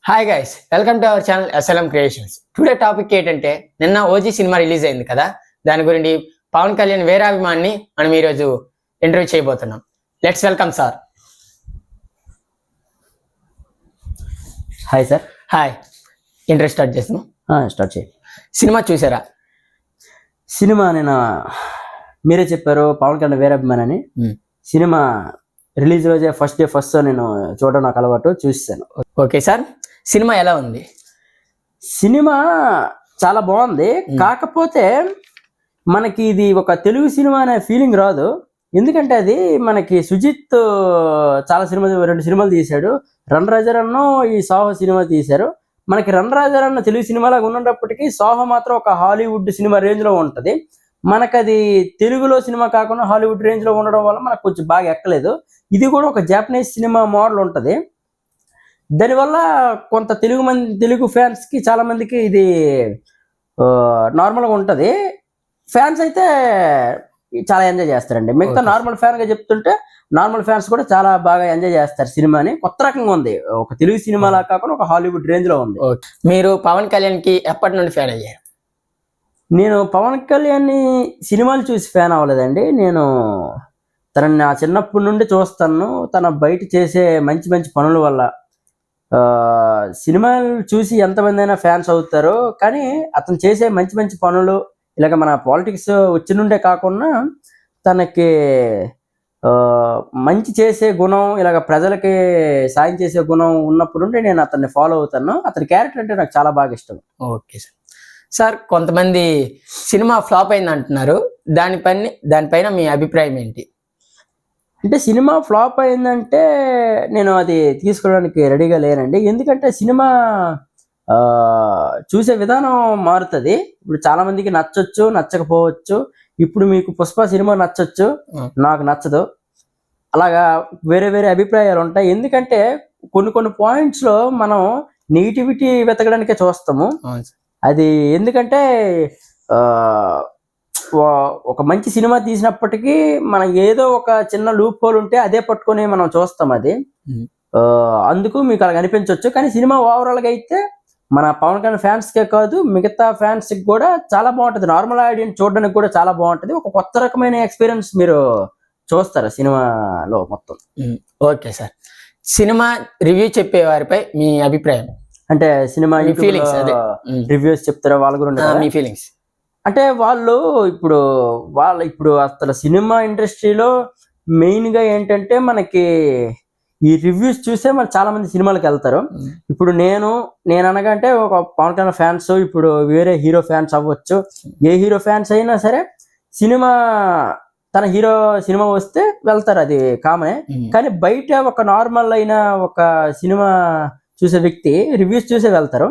Hi guys, welcome to our channel SLM creations. Today topic ఏంటంటే నిన్న OG cinema release అయింది కదా, దాని గురించి పవన్ కళ్యాణ్ వీరాభిమాన్ని మనం ఈరోజు ఇంటర్వ్యూ చేయబోతున్నాం. Let's welcome sir. Hi sir. Hi. Interview start చేస్తున్నాం. స్టార్ట్ చేయి. సినిమా చూసారా? సినిమా నేను మీరే చెప్పారు పవన్ కళ్యాణ్ వీరాభిమాని అని. సినిమా రిలీజ్ రోజే ఫస్ట్ డే ఫస్ట్ నేను చూడడం నాకు అలవాటు, చూసాను. ఓకే సార్, సినిమా ఎలా ఉంది? సినిమా చాలా బాగుంది. కాకపోతే మనకి ఇది ఒక తెలుగు సినిమా అనే ఫీలింగ్ రాదు. ఎందుకంటే అది మనకి సుజిత్ చాలా రెండు సినిమాలు తీశాడు. రన్ రాజారన్ను ఈ సాహో సినిమా తీశారు. మనకి రన్ రాజారన్న తెలుగు సినిమాలాగా ఉన్నప్పటికీ సాహో మాత్రం ఒక హాలీవుడ్ సినిమా రేంజ్ లో ఉంటది. మనకు అది తెలుగులో సినిమా కాకుండా హాలీవుడ్ రేంజ్ లో ఉండడం వల్ల మనకు కొంచెం బాగా ఎక్కలేదు. ఇది కూడా ఒక జాపనీస్ సినిమా మోడల్ ఉంటది. దానివల్ల కొంత తెలుగు ఫ్యాన్స్ కి చాలా మందికి ఇది నార్మల్గా ఉంటది. ఫ్యాన్స్ అయితే చాలా ఎంజాయ్ చేస్తారండి. మిగతా నార్మల్ ఫ్యాన్ గా చెప్తుంటే నార్మల్ ఫ్యాన్స్ కూడా చాలా బాగా ఎంజాయ్ చేస్తారు. సినిమాని కొత్త రకంగా ఉంది, ఒక తెలుగు సినిమాలా కాకుండా ఒక హాలీవుడ్ రేంజ్ లో ఉంది. మీరు పవన్ కళ్యాణ్ కి ఎప్పటి నుండి ఫ్యాన్ అయ్యారు? నేను పవన్ కళ్యాణ్ సినిమాలు చూసి ఫ్యాన్ అవ్వలేదండి. నేను తనని నా చిన్నప్పటి నుండి చూస్తాను. తన బయట చేసే మంచి మంచి పనుల వల్ల సినిమాలు చూసి ఎంతమంది అయినా ఫ్యాన్స్ అవుతారు. కానీ అతను చేసే మంచి మంచి పనులు ఇలాగ మన పాలిటిక్స్ వచ్చి నుండే కాకుండా తనకి మంచి చేసే గుణం, ఇలాగ ప్రజలకి సాయం చేసే గుణం ఉన్నప్పుడు నుండి నేను అతన్ని ఫాలో అవుతాను. అతని క్యారెక్టర్ అంటే నాకు చాలా బాగా ఇష్టం. Okay sir. సార్, కొంతమంది సినిమా ఫ్లాప్ అయింది అంటున్నారు, దానిపైన మీ అభిప్రాయం ఏంటి? అంటే సినిమా ఫ్లాప్ అయిందంటే నేను అది తీసుకోవడానికి రెడీగా లేనండి. ఎందుకంటే సినిమా చూసే విధానం మారుతుంది. ఇప్పుడు చాలా మందికి నచ్చొచ్చు, నచ్చకపోవచ్చు. ఇప్పుడు మీకు పుష్ప సినిమా నచ్చొచ్చు, నాకు నచ్చదు. అలాగా వేరే వేరే అభిప్రాయాలు ఉంటాయి. ఎందుకంటే కొన్ని పాయింట్స్ లో మనం నెగిటివిటీ వెతకడానికే చూస్తాము. అది ఎందుకంటే ఒక మంచి సినిమా తీసినప్పటికీ మనం ఏదో ఒక చిన్న లూప్ హోల్ ఉంటే అదే పట్టుకొని మనం చూస్తాం. అది అందుకు మీకు అలా అనిపించవచ్చు. కానీ సినిమా ఓవరాల్ గా అయితే మన పవన్ కళ్యాణ్ ఫ్యాన్స్ కే కాదు, మిగతా ఫ్యాన్స్ కి కూడా చాలా బాగుంటది. నార్మల్ ఆడియన్స్ చూడడానికి కూడా చాలా బాగుంటది. ఒక కొత్త రకమైన ఎక్స్పీరియన్స్ మీరు చూస్తారు సినిమాలో మొత్తం. ఓకే సార్, సినిమా రివ్యూ చెప్పే వారిపై మీ అభిప్రాయం అంటే సినిమా ఫీలింగ్స్, రివ్యూస్ చెప్తారా వాళ్ళ గురించి? మీ ఫీలింగ్స్ అంటే వాళ్ళు ఇప్పుడు అసలు సినిమా ఇండస్ట్రీలో మెయిన్ గా ఏంటంటే మనకి ఈ రివ్యూస్ చూసే మన చాలా మంది సినిమాలకు వెళ్తారు. ఇప్పుడు నేను అనగా అంటే ఒక పవన్ కళ్యాణ్ ఫ్యాన్స్, ఇప్పుడు వేరే హీరో ఫ్యాన్స్ అవ్వచ్చు, ఏ హీరో ఫ్యాన్స్ అయినా సరే తన హీరో సినిమా వస్తే వెళ్తారు, అది కామనే. కానీ బయట ఒక నార్మల్ అయిన ఒక సినిమా చూసే వ్యక్తి రివ్యూస్ చూసే వెళ్తారు.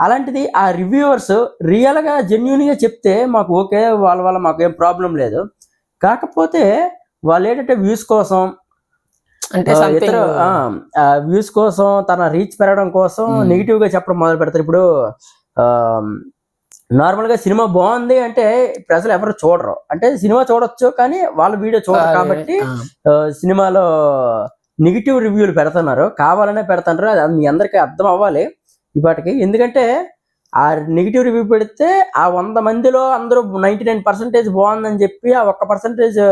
అలాంటిది ఆ రివ్యూవర్స్ రియల్ గా జెన్యూన్ గా చెప్తే మాకు ఓకే, వాళ్ళ వల్ల మాకు ఏం ప్రాబ్లం లేదు. కాకపోతే వాళ్ళు ఏంటంటే వ్యూస్ కోసం, అంటే వ్యూస్ కోసం, తన రీచ్ పెరగడం కోసం నెగిటివ్ గా చెప్పడం మొదలు పెడతారు. ఇప్పుడు నార్మల్ గా సినిమా బాగుంది అంటే ప్రజలు ఎవరు చూడరు. అంటే సినిమా చూడొచ్చు కానీ వాళ్ళ వీడియో చూడరు. కాబట్టి సినిమాలో నెగిటివ్ రివ్యూలు పెడుతున్నారు, కావాలనే పెడుతున్నారు. అది మీ అందరికీ అర్థం అవ్వాలి ఇప్పటికి. ఎందుకంటే ఆ నెగిటివ్ రివ్యూ పెడితే ఆ 100 మందిలో అందరూ 99% బాగుందని చెప్పి ఆ 1%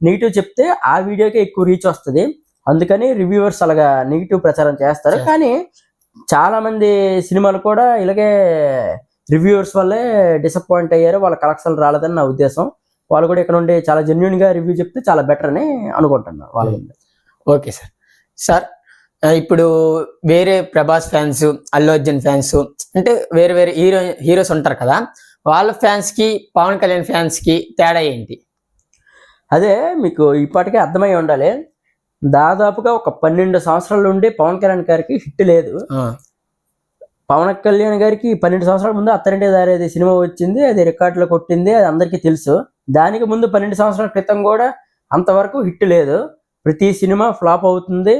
నెగిటివ్ చెప్తే ఆ వీడియోకి ఎక్కువ రీచ్ వస్తుంది. అందుకని రివ్యూవర్స్ అలాగా నెగిటివ్ ప్రచారం చేస్తారు. కానీ చాలా మంది సినిమాలు కూడా ఇలాగే రివ్యూవర్స్ వల్లే డిసప్పాయింట్ అయ్యారు, వాళ్ళ కలెక్షన్ రాలేదని నా ఉద్దేశం. వాళ్ళు కూడా ఇక్కడ నుండి చాలా జెన్యూన్ గా రివ్యూ చెప్తే చాలా బెటర్ అని అనుకుంటున్నాను వాళ్ళ. Okay sir. సార్, ఇప్పుడు వేరే ప్రభాస్ ఫ్యాన్స్, అల్లు అర్జున్ ఫ్యాన్స్, అంటే వేరే వేరే హీరోస్ ఉంటారు కదా, వాళ్ళ ఫ్యాన్స్ కి పవన్ కళ్యాణ్ ఫ్యాన్స్ కి తేడా ఏంటి? అదే మీకు ఇప్పటికే అర్థమై ఉండాలి. దాదాపుగా ఒక 12 సంవత్సరాల నుండి పవన్ కళ్యాణ్ గారికి హిట్ లేదు. పవన్ కళ్యాణ్ గారికి 12 సంవత్సరాల ముందు అత్తరింటే దారేది సినిమా వచ్చింది, అది రికార్డులో కొట్టింది, అది అందరికీ తెలుసు. దానికి ముందు 12 సంవత్సరాల క్రితం కూడా అంతవరకు హిట్ లేదు. ప్రతి సినిమా ఫ్లాప్ అవుతుంది.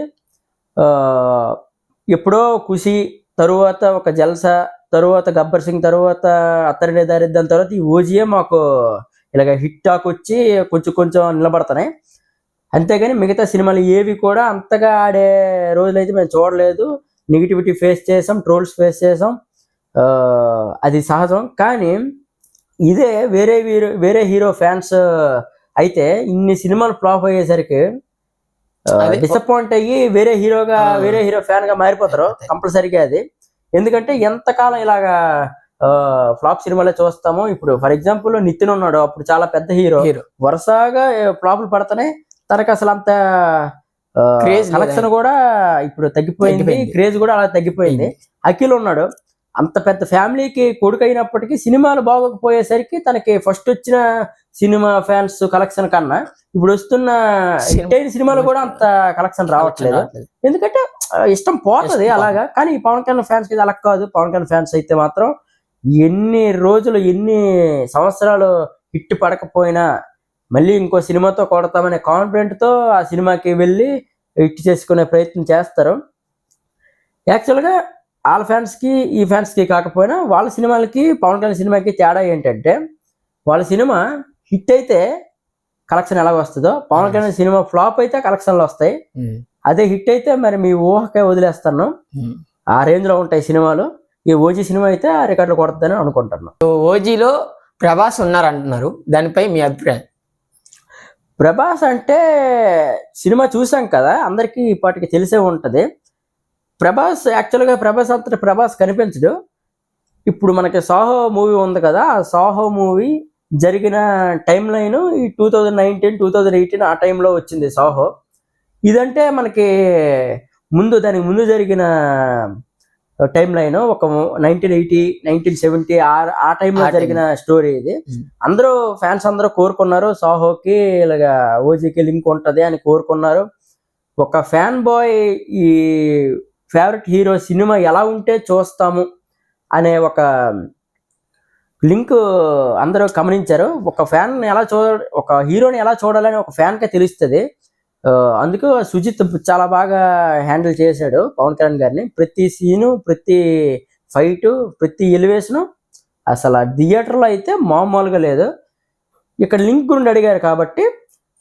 ఎప్పుడో ఖుషి తరువాత ఒక జల్సా, తరువాత గబ్బర్ సింగ్, తరువాత అత్తరింటే దారేది, దాని తర్వాత ఈ ఓజీఏ మాకు ఇలాగ హిట్ టాక్ వచ్చి కొంచెం నిలబడుతున్నాయి. అంతేగాని మిగతా సినిమాలు ఏవి కూడా అంతగా ఆడే రోజులైతే మేము చూడలేదు. నెగిటివిటీ ఫేస్ చేసాం, ట్రోల్స్ ఫేస్ చేసాం, అది సహజం. కానీ ఇదే వేరే హీరో ఫ్యాన్స్ అయితే ఇన్ని సినిమాలు ఫ్లాప్ అయ్యేసరికి డిసప్పాయింట్ అయ్యి వేరే హీరో ఫ్యాన్ గా మారిపోతారు కంపల్సరీగా. అది ఎందుకంటే ఎంతకాలం ఇలాగా ఫ్లాప్ సినిమాలే చూస్తాము. ఇప్పుడు ఫర్ ఎగ్జాంపుల్ నితిన్ ఉన్నాడు, అప్పుడు చాలా పెద్ద హీరో, వరుసగా ఫ్లాప్లు పడతానే తనకు అసలు అంత కలెక్షన్ కూడా ఇప్పుడు తగ్గిపోయింది, క్రేజ్ కూడా అలా తగ్గిపోయింది. అఖిల్ ఉన్నాడు, అంత పెద్ద ఫ్యామిలీకి కొడుకు అయినప్పటికీ సినిమాలు బాగోకపోయేసరికి తనకి ఫస్ట్ వచ్చిన సినిమా ఫ్యాన్స్ కలెక్షన్ కన్నా ఇప్పుడు వస్తున్న హిట్ అయిన సినిమాలు కూడా అంత కలెక్షన్ రావట్లేదు. ఎందుకంటే ఇష్టం పోతుంది అలాగా. కానీ పవన్ కళ్యాణ్ ఫ్యాన్స్ కి అలా కాదు. పవన్ కళ్యాణ్ ఫ్యాన్స్ అయితే మాత్రం ఎన్ని రోజులు ఎన్ని సంవత్సరాలు హిట్ పడకపోయినా మళ్ళీ ఇంకో సినిమాతో కొడతామనే కాన్ఫిడెంట్ తో ఆ సినిమాకి వెళ్ళి హిట్ చేసుకునే ప్రయత్నం చేస్తారు. యాక్చువల్గా వాళ్ళ ఫ్యాన్స్ కి ఈ ఫ్యాన్స్ కి కాకపోయినా వాళ్ళ సినిమాలకి పవన్ కళ్యాణ్ సినిమాకి తేడా ఏంటంటే, వాళ్ళ సినిమా హిట్ అయితే కలెక్షన్ ఎలా వస్తుందో, పవన్ కళ్యాణ్ సినిమా ఫ్లాప్ అయితే కలెక్షన్లు వస్తాయి. అదే హిట్ అయితే మరి మీ ఊహకే వదిలేస్తాను, ఆ రేంజ్ లో ఉంటాయి సినిమాలు. ఈ ఓజీ సినిమా అయితే ఆ రికార్డులు కొడతానని అనుకుంటున్నాను. ఓజీలో ప్రభాస్ ఉన్నారంటున్నారు, దానిపై మీ అభిప్రాయం? ప్రభాస్ అంటే సినిమా చూసాం కదా, అందరికీ ఇప్పటికి తెలిసే ఉంటది. ప్రభాస్ యాక్చువల్గా ప్రభాస్ కనిపించడు. ఇప్పుడు మనకి సాహో మూవీ ఉంది కదా, ఆ సాహో మూవీ జరిగిన టైం లైన్ ఈ 2019, 2018 ఆ టైంలో వచ్చింది సాహో. ఇదంటే మనకి దానికి ముందు జరిగిన టైం లైన్ ఒక 1980, 1970 ఆ టైంలో జరిగిన స్టోరీ ఇది. ఫ్యాన్స్ అందరూ కోరుకున్నారు సాహోకి ఇలాగా ఓజీకి లింక్ ఉంటది అని కోరుకున్నారు. ఒక ఫ్యాన్ బాయ్ ఈ ఫేవరెట్ హీరో సినిమా ఎలా ఉంటే చూస్తాము అనే ఒక లింక్ అందరూ గమనించారు. ఒక హీరోని ఎలా చూడాలని ఒక ఫ్యాన్ కే తెలుస్తుంది. అందుకు సుజిత్ చాలా బాగా హ్యాండిల్ చేశాడు పవన్ కళ్యాణ్ గారిని. ప్రతి సీను, ప్రతి ఫైటు, ప్రతి ఎలివేషను అసలు థియేటర్లో అయితే మామూలుగా లేదు. ఇక్కడ లింక్ గురించి అడిగారు కాబట్టి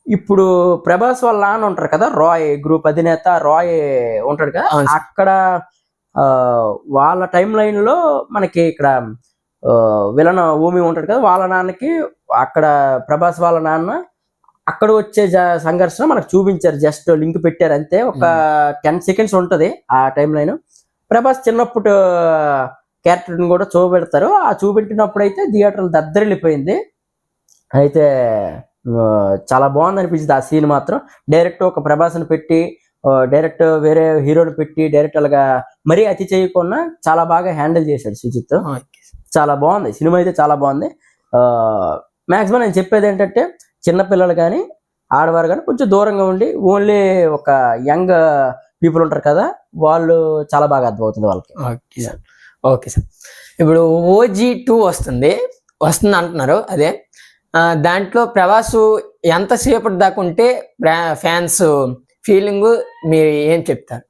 ఇప్పుడు ప్రభాస్ వాళ్ళ నాన్న ఉంటారు కదా, రాయ్ గ్రూప్ అధినేత రాయ్ ఉంటాడు కదా, అక్కడ వాళ్ళ టైం లైన్ లో మనకి ఇక్కడ విలన్ ఓమి ఉంటాడు కదా, వాళ్ళ నాన్నకి అక్కడ ప్రభాస్ వాళ్ళ నాన్న అక్కడ వచ్చే సంఘర్షణ మనకు చూపించారు. జస్ట్ లింక్ పెట్టారు అంతే, ఒక 10 seconds ఉంటది ఆ టైం లైన్. ప్రభాస్ చిన్నప్పుడు క్యారెక్టర్ని కూడా చూపెడతారు. ఆ చూపెట్టినప్పుడు అయితే థియేటర్లు దద్దరిల్లిపోయింది. అయితే చాలా బాగుంది అనిపించింది ఆ సీన్ మాత్రం. డైరెక్ట్ ఒక ప్రభాస్ని పెట్టి, డైరెక్ట్ వేరే హీరోని పెట్టి, డైరెక్ట్ అలాగా మరీ అతి చేయకుండా చాలా బాగా హ్యాండిల్ చేశాడు సుజిత్. చాలా బాగుంది సినిమా అయితే, చాలా బాగుంది. మ్యాక్సిమం నేను చెప్పేది ఏంటంటే, చిన్నపిల్లలు కానీ ఆడవారు కానీ కొంచెం దూరంగా ఉండి ఓన్లీ ఒక యంగ్ పీపుల్ ఉంటారు కదా, వాళ్ళు చాలా బాగా అర్థమవుతుంది వాళ్ళకి. Okay sir. ఇప్పుడు OG2 వస్తుంది అంటున్నారు. అదే దాంట్లో ప్రభాసు ఎంతసేపటి దాకా ఉంటే ఫ్యాన్స్ ఫీలింగ్ మీరు ఏం చెప్తారు?